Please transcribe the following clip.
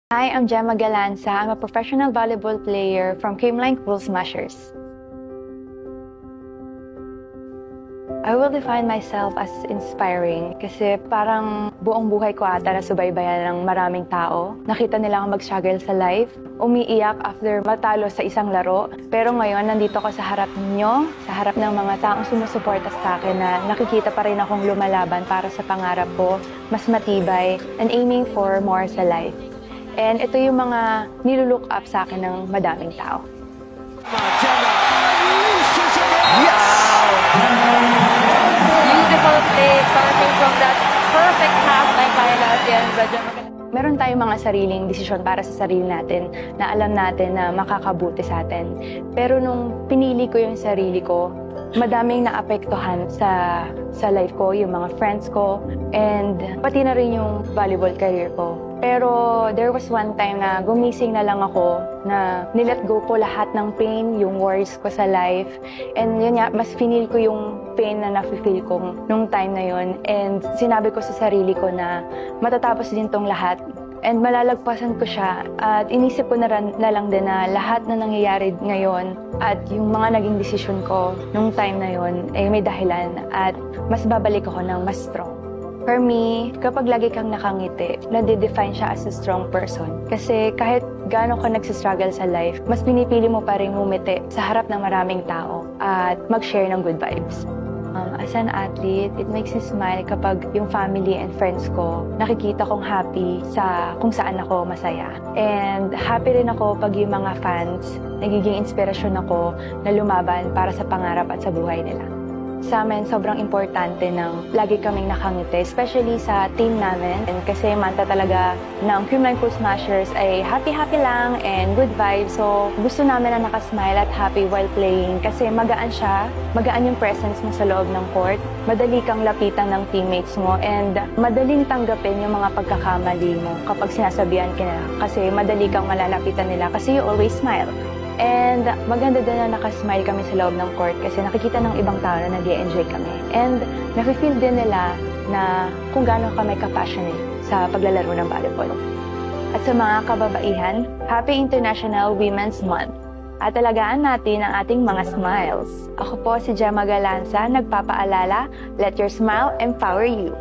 Hi, I'm Gemma Galanza. I'm a professional volleyball player from Creamline Cool Smashers. I will define myself as inspiring kasi parang buong buhay ko ata na subaybayan ng maraming tao. Nakita nila akong mag-struggle sa life, umiiyak after matalo sa isang laro. Pero ngayon, nandito ko sa harap ninyo, sa harap ng mga taong sumusuporta sa akin na nakikita pa rin akong lumalaban para sa pangarap ko, mas matibay, and aiming for more sa life. And ito yung mga nilulook up sa akin ng madaming tao. Yes! Beautiful play starting from that perfect pass by Kayla Atienza. Meron tayong mga sariling desisyon para sa sarili natin na alam natin na makakabuti sa atin. Pero nung pinili ko yung sarili ko, madaming naapektuhan sa life ko, yung mga friends ko, and pati na rin yung volleyball career ko. Pero there was one time na gumising na lang ako na nilet go ko lahat ng pain, yung worries ko sa life. And yun nga, mas finil ko yung pain na nafe-feel ko nung time na yun. And sinabi ko sa sarili ko na matatapos din tong lahat. And malalagpasan ko siya. At inisip ko na lang din na lahat na nangyayari ngayon at yung mga naging desisyon ko nung time na yun ay may dahilan at mas babalik ako ng mas strong. For me, kapag lagi kang nakangiti, nade-define siya as a strong person. Kasi kahit gaano ka nagsistruggle sa life, mas pinipili mo pa rin ngumiti sa harap ng maraming tao at mag-share ng good vibes. As an athlete, it makes me smile kapag yung family and friends ko nakikita kong happy sa kung saan ako masaya. And happy rin ako pag yung mga fans nagiging inspirasyon ako na lumaban para sa pangarap at sa buhay nila. Sa amin, sobrang importante ng lagi kaming nakangiti, especially sa team namin. And kasi manta talaga ng Creamline Cool Smashers ay happy-happy lang and good vibes. So gusto namin na nakasmile at happy while playing kasi magaan siya, magaan yung presence mo sa loob ng court, madali kang lapitan ng teammates mo, and madaling tanggapin yung mga pagkakamali mo kapag sinasabihan ka na kasi madali kang malalapitan nila kasi you always smile. And maganda din na nakasmile kami sa loob ng court kasi nakikita ng ibang tao na nag-e-enjoy kami. And nafe-feel din nila na kung gaano kami ka-passionate sa paglalaro ng volleyball. At sa mga kababaihan, Happy International Women's Month. At talagaan natin ang ating mga smiles. Ako po si Gemma Galanza, nagpapaalala, let your smile empower you.